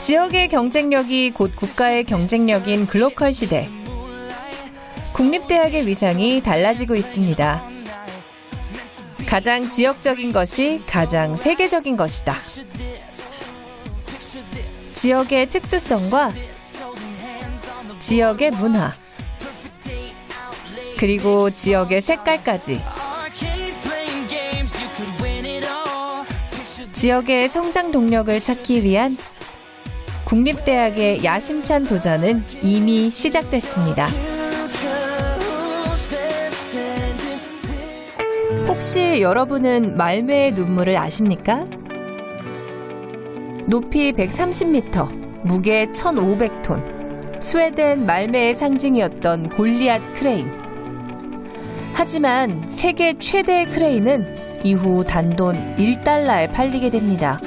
지역의 경쟁력이 곧 국가의 경쟁력인 글로컬 시대. 국립대학의 위상이 달라지고 있습니다. 가장 지역적인 것이 가장 세계적인 것이다. 지역의 특수성과 지역의 문화, 그리고 지역의 색깔까지. 지역의 성장 동력을 찾기 위한 국립대학의 야심찬 도전은 이미 시작됐습니다. 혹시 여러분은 말매의 눈물을 아십니까? 높이 130m, 무게 1,500톤, 스웨덴 말매의 상징이었던 골리앗 크레인. 하지만 세계 최대의 크레인은 이후 단돈 1달러에 팔리게 됩니다.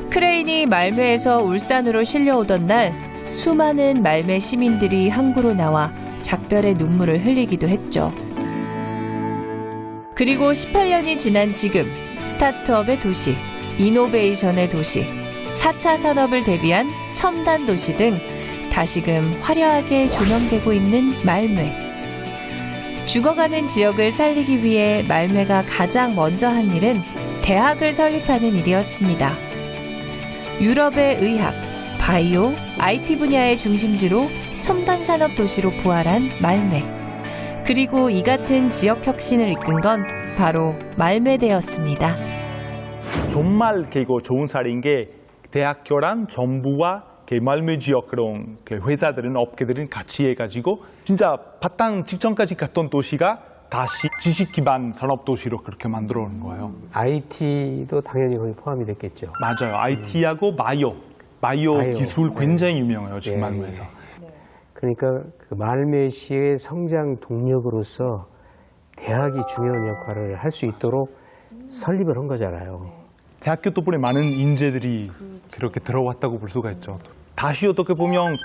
크레인이 말매에서 울산으로 실려오던 날 수많은 말매 시민들이 항구로 나와 작별의 눈물을 흘리기도 했죠. 그리고 18년이 지난 지금 스타트업의 도시, 이노베이션의 도시, 4차 산업을 대비한 첨단 도시 등 다시금 화려하게 조명되고 있는 말매. 죽어가는 지역을 살리기 위해 말매가 가장 먼저 한 일은 대학을 설립하는 일이었습니다. 유럽의 의학, 바이오, IT 분야의 중심지로 첨단 산업 도시로 부활한 말매. 그리고 이 같은 지역 혁신을 이끈 건 바로 말매대였습니다. 정말 이거 좋은 사례인 게 대학교랑 정부와 말매 지역 그런 회사들은 업계들은 같이 해가지고 진짜 바탕 직전까지 갔던 도시가 다시 지식 기반 산업 도시로 그렇게 만들어 놓은 거예요. IT도 당연히 거기 포함이 됐겠죠. 맞아요. IT하고 바이오 기술 굉장히 유명해요. 지금 말매에서. 그러니까 그 말매시의 성장 동력으로서 대학이 중요한 역할을 할 수 있도록 설립을 한 거잖아요. 대학교 덕분에 많은 인재들이 그렇게 들어왔다고 볼 수가 있죠. 다시 어떻게 보면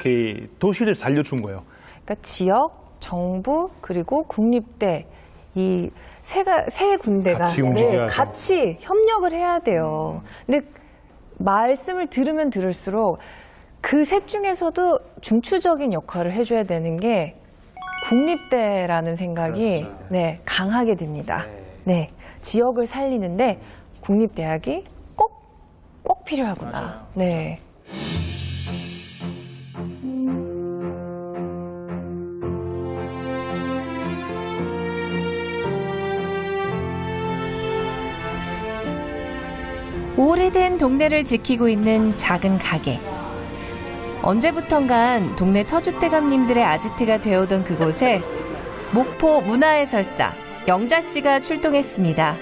도시를 살려준 거예요. 그러니까 지역, 정부, 그리고 국립대 이 세 군데가 같이 협력을 해야 돼요. 근데 말씀을 들으면 들을수록 그 셋 중에서도 중추적인 역할을 해줘야 되는 게 국립대라는 생각이 강하게 듭니다. 네, 지역을 살리는데 국립대학이 꼭 필요하구나. 네. 오래된 동네를 지키고 있는 작은 가게. 언제부턴간 동네 터줏대감님들의 아지트가 되어오던 그곳에 목포 문화해설사 영자 씨가 출동했습니다.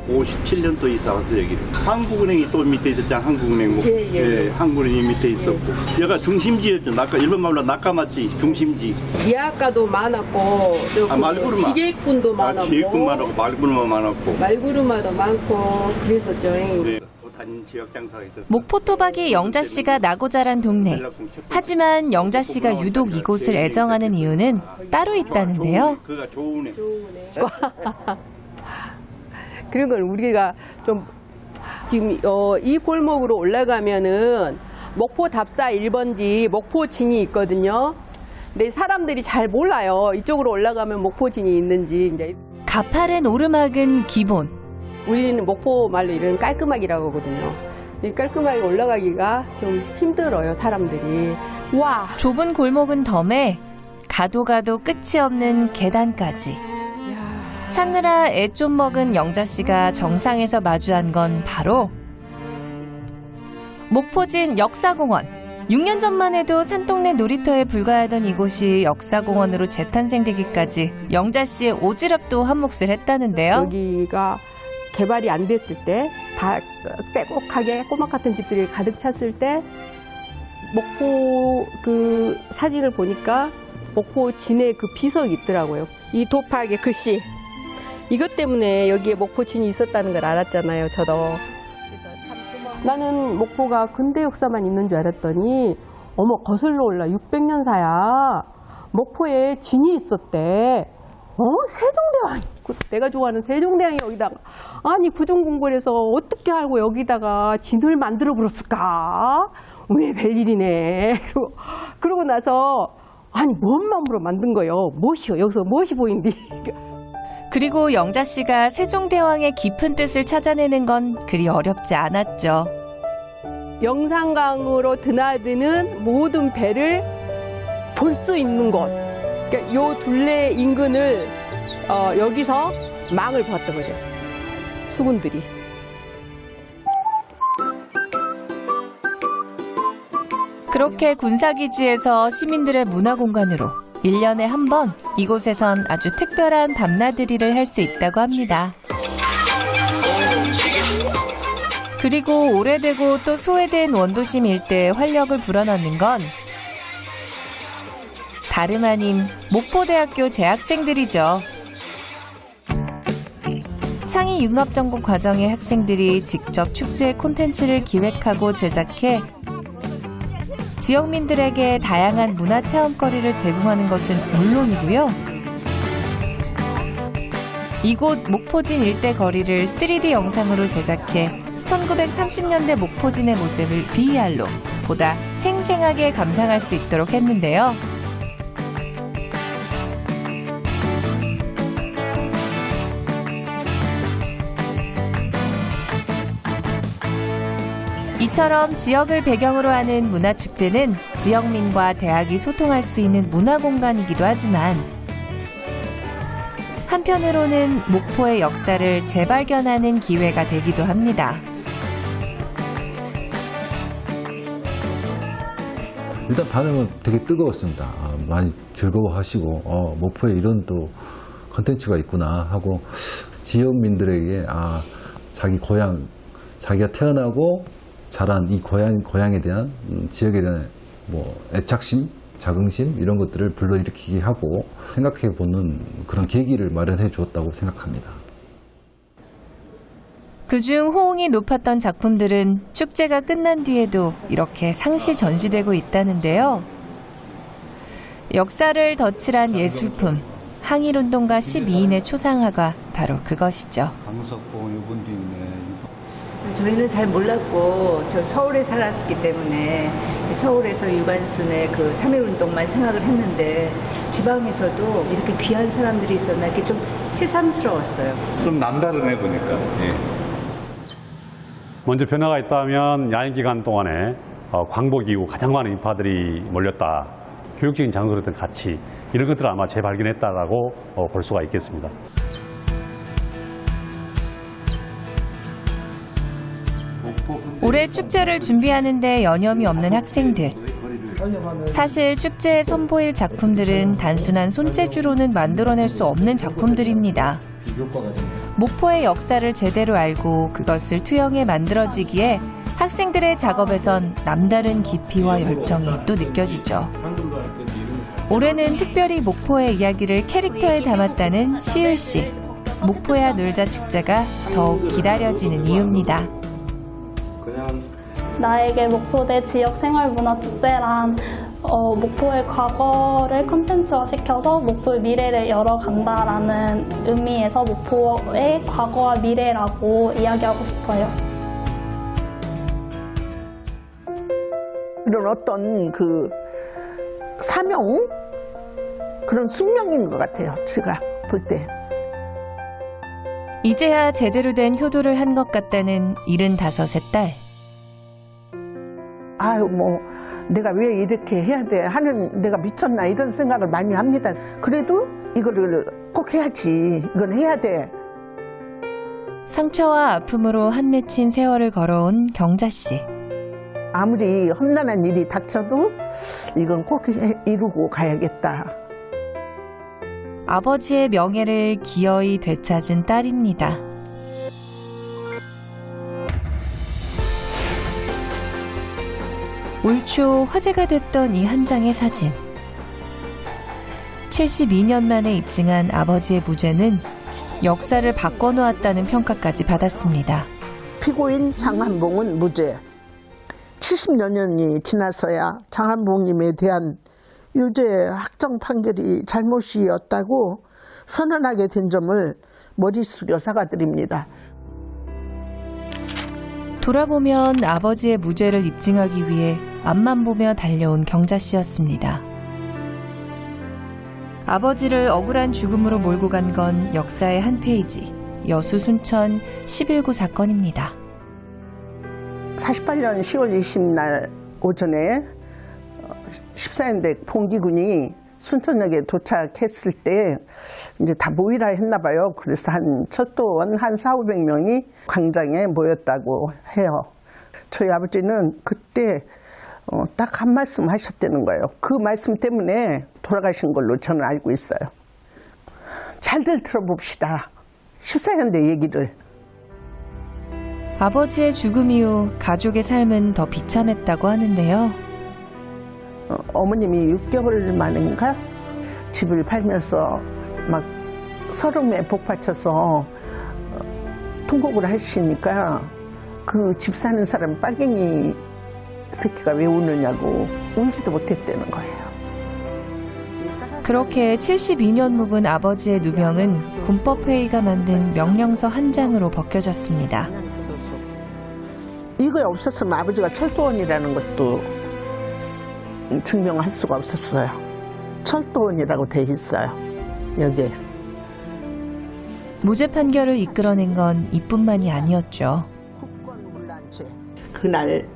57년도 이사 와서 여기를. 한국은행이 또 밑에 있었잖아. 한국은행. 한국은행이 밑에 있었고. 여기가 중심지였죠. 아까 일본 말로 낙가맞지. 중심지. 예약가도 많았고, 말구르마. 지게꾼도 많았고, 지게꾼 많았고, 말구르마 많았고. 말구르마도 많고 그랬었죠. 네. 목포 토박이 영자 씨가 나고 자란 동네. 하지만 영자 씨가 유독 이곳을 애정하는 이유는 따로 있다는데요. 그가 좋으네. 그런 걸 우리가 좀 지금 이 골목으로 올라가면은 목포 답사 1번지 목포진이 있거든요. 근데 사람들이 잘 몰라요. 이쪽으로 올라가면 목포진이 있는지. 이제 가파른 오르막은 기본. 우리는 목포 말로 이런 깔끔하기라고 하거든요. 이 깔끔하게 올라가기가 좀 힘들어요, 사람들이. 와. 좁은 골목은 덤에 가도 끝이 없는 계단까지. 찾느라 애 좀 먹은 영자 씨가 정상에서 마주한 건 바로 목포진 역사공원. 6년 전만 해도 산동네 놀이터에 불과하던 이곳이 역사공원으로 재탄생되기까지 영자 씨의 오지랖도 한몫을 했다는데요. 여기가 개발이 안 됐을 때, 다 빼곡하게 꼬막 같은 집들이 가득 찼을 때 목포 그 사진을 보니까 목포 진의 그 비석이 있더라고요. 이 도파의 글씨. 이것 때문에 여기에 목포진이 있었다는 걸 알았잖아요, 저도. 나는 목포가 근대 역사만 있는 줄 알았더니 어머, 거슬러 올라 600년사야. 목포에 진이 있었대. 세종대왕. 내가 좋아하는 세종대왕이 여기다가. 아니, 구중궁궐에서 어떻게 알고 여기다가 진을 만들어 버렸을까? 왜 별일이네. 그러고 나서, 아니, 뭔 마음으로 만든 거요? 무엇이요? 여기서 무엇이 보인디? 그리고 영자 씨가 세종대왕의 깊은 뜻을 찾아내는 건 그리 어렵지 않았죠. 영산강으로 드나드는 모든 배를 볼 수 있는 곳. 그러니까 요 둘레 인근을 여기서 망을 보았던 거죠. 수군들이. 그렇게 군사기지에서 시민들의 문화공간으로 1년에 한 번 이곳에선 아주 특별한 밤나들이를 할 수 있다고 합니다. 그리고 오래되고 또 소외된 원도심 일대에 활력을 불어넣는 건 다름 아닌 목포대학교 재학생들이죠. 창의 융합전공 과정의 학생들이 직접 축제 콘텐츠를 기획하고 제작해 지역민들에게 다양한 문화 체험거리를 제공하는 것은 물론이고요. 이곳 목포진 일대 거리를 3D 영상으로 제작해 1930년대 목포진의 모습을 VR로 보다 생생하게 감상할 수 있도록 했는데요. 이처럼 지역을 배경으로 하는 문화축제는 지역민과 대학이 소통할 수 있는 문화공간이기도 하지만 한편으로는 목포의 역사를 재발견하는 기회가 되기도 합니다. 일단 반응은 되게 뜨거웠습니다. 많이 즐거워하시고 목포에 이런 또 컨텐츠가 있구나 하고 지역민들에게 자기 고향, 자기가 태어나고 자란 이 고향에 대한 지역에 대한 뭐 애착심, 자긍심 이런 것들을 불러일으키게 하고 생각해보는 그런 계기를 마련해 주었다고 생각합니다. 그중 호응이 높았던 작품들은 축제가 끝난 뒤에도 이렇게 상시 전시되고 있다는데요. 역사를 덧칠한 예술품, 항일운동가 12인의 초상화가 바로 그것이죠. 강석봉 이분도 있네. 저희는 잘 몰랐고 저 서울에 살았기 때문에 서울에서 유관순의 그 3.1운동만 생각을 했는데 지방에서도 이렇게 귀한 사람들이 있었나 이렇게 좀 새삼스러웠어요. 좀 남다르네 보니까. 예. 먼저 변화가 있다면 야인 기간 동안에 광복 이후 가장 많은 인파들이 몰렸다. 교육적인 장소로든 가치 이런 것들을 아마 재발견했다라고 볼 수가 있겠습니다. 올해 축제를 준비하는 데 여념이 없는 학생들. 사실 축제에 선보일 작품들은 단순한 손재주로는 만들어낼 수 없는 작품들입니다. 목포의 역사를 제대로 알고 그것을 투영해 만들어지기에 학생들의 작업에선 남다른 깊이와 열정이 또 느껴지죠. 올해는 특별히 목포의 이야기를 캐릭터에 담았다는 시율씨. 목포야 놀자 축제가 더욱 기다려지는 이유입니다. 나에게 목포대 지역생활문화축제란 목포의 과거를 콘텐츠화시켜서 목포의 미래를 열어간다라는 의미에서 목포의 과거와 미래라고 이야기하고 싶어요. 이런 어떤 그 사명? 그런 숙명인 것 같아요. 제가 볼 때. 이제야 제대로 된 효도를 한 것 같다는 75의 딸. 아유, 뭐, 내가 왜 이렇게 해야 돼? 하는, 내가 미쳤나? 이런 생각을 많이 합니다. 그래도 이거를 꼭 해야지. 이건 해야 돼. 상처와 아픔으로 한 맺힌 세월을 걸어온 경자 씨. 아무리 험난한 일이 닥쳐도 이건 꼭 이루고 가야겠다. 아버지의 명예를 기어이 되찾은 딸입니다. 올 초 화제가 됐던 이 한 장의 사진. 72년 만에 입증한 아버지의 무죄는 역사를 바꿔놓았다는 평가까지 받았습니다. 피고인 장한봉은 무죄. 70여 년이 지나서야 장한봉님에 대한 유죄 확정 판결이 잘못이었다고 선언하게 된 점을 머리 숙여 사과드립니다. 돌아보면 아버지의 무죄를 입증하기 위해 앞만 보며 달려온 경자 씨였습니다. 아버지를 억울한 죽음으로 몰고 간 건 역사의 한 페이지, 여수 순천 11구 사건입니다. 48년 10월 20일 오전에 14연대 봉기군이 순천역에 도착했을 때 이제 다 모이라 했나 봐요. 그래서 한 철도원 한 400~500명이 광장에 모였다고 해요. 저희 아버지는 그때 딱 한 말씀 하셨다는 거예요. 그 말씀 때문에 돌아가신 걸로 저는 알고 있어요. 잘들 들어봅시다. 14연대 얘기를. 아버지의 죽음 이후 가족의 삶은 더 비참했다고 하는데요. 어머님이 6개월 만인가 집을 팔면서 막 서름에 복받쳐서 통곡을 하시니까 그 집 사는 사람 빨갱이 새끼가 왜 우느냐고 울지도 못했다는 거예요. 그렇게 72년 묵은 아버지의 누명은 군법회의가 만든 명령서 한 장으로 벗겨졌습니다. 이거 없었으면 아버지가 철도원이라는 것도 증명할 수가 없었어요. 철도원이라고 돼 있어요. 여기에. 무죄 판결을 이끌어낸 건 이뿐만이 아니었죠. 그날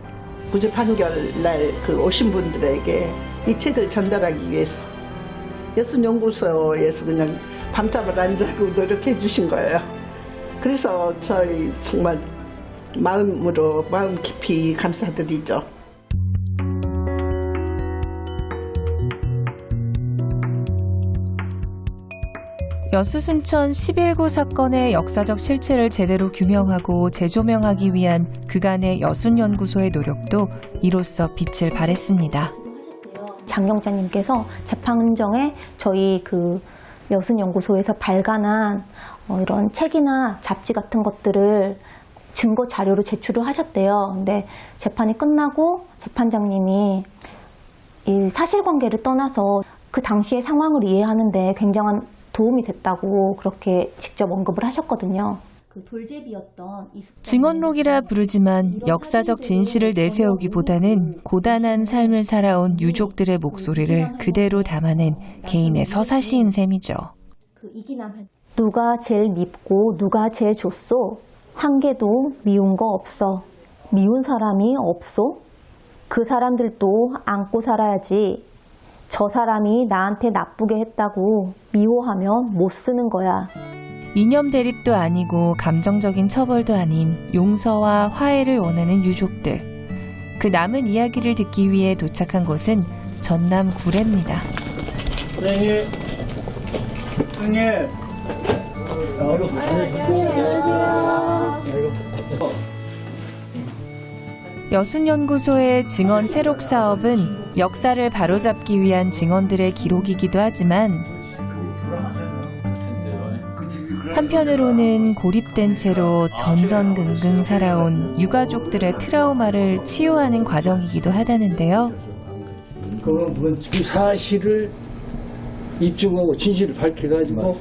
무죄 판결 날 그 오신 분들에게 이 책을 전달하기 위해서 여순연구소에서 그냥 밤잠을 안 자고 노력해 주신 거예요. 그래서 저희 정말 마음 깊이 감사드리죠. 여수 순천 11구 사건의 역사적 실체를 제대로 규명하고 재조명하기 위한 그간의 여순연구소의 노력도 이로써 빛을 발했습니다. 장경자님께서 재판정에 저희 그 여순연구소에서 발간한 이런 책이나 잡지 같은 것들을 증거 자료로 제출을 하셨대요. 근데 재판이 끝나고 재판장님이 이 사실관계를 떠나서 그 당시의 상황을 이해하는데 굉장한 도움이 됐다고 그렇게 직접 언급을 하셨거든요. 그 돌제비였던 증언록이라 부르지만 역사적 진실을 내세우기보다는 고단한 삶을 살아온 유족들의 목소리를 그대로 담아낸 개인의 서사시인 셈이죠. 누가 제일 밉고 누가 제일 좋소? 한 개도 미운 거 없어. 미운 사람이 없소? 그 사람들도 안고 살아야지. 저 사람이 나한테 나쁘게 했다고 미워하면 못 쓰는 거야. 이념 대립도 아니고 감정적인 처벌도 아닌 용서와 화해를 원하는 유족들. 그 남은 이야기를 듣기 위해 도착한 곳은 전남 구례입니다. 선생님. 여순연구소의 증언 채록 사업은 역사를 바로잡기 위한 증언들의 기록이기도 하지만 한편으로는 고립된 채로 전전긍긍 살아온 유가족들의 트라우마를 치유하는 과정이기도 하다는데요. 그 사실을 입증하고 진실을 밝혀가지고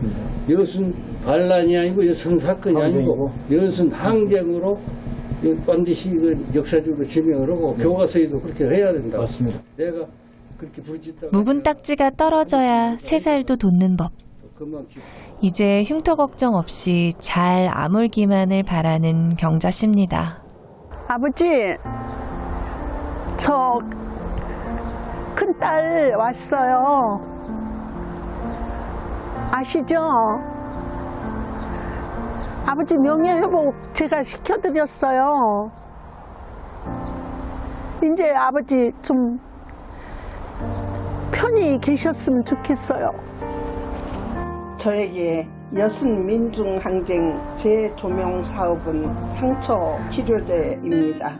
이것은 반란이 아니고 이것은 사건이 아니고 이것은 항쟁으로 반드시 역사적으로 제명을 하고 교과서에도 그렇게 해야 된다. 맞습니다. 내가 그렇게 부르짖다가 묵은 딱지가 떨어져야 새 살도 돋는 법. 이제 흉터 걱정 없이 잘 아물기만을 바라는 경자 씨입니다. 아버지, 저 큰딸 왔어요. 아시죠? 아버지 명예회복 제가 시켜드렸어요. 이제 아버지 좀 편히 계셨으면 좋겠어요. 저에게 여순민중항쟁 재조명 사업은 상처 치료제입니다.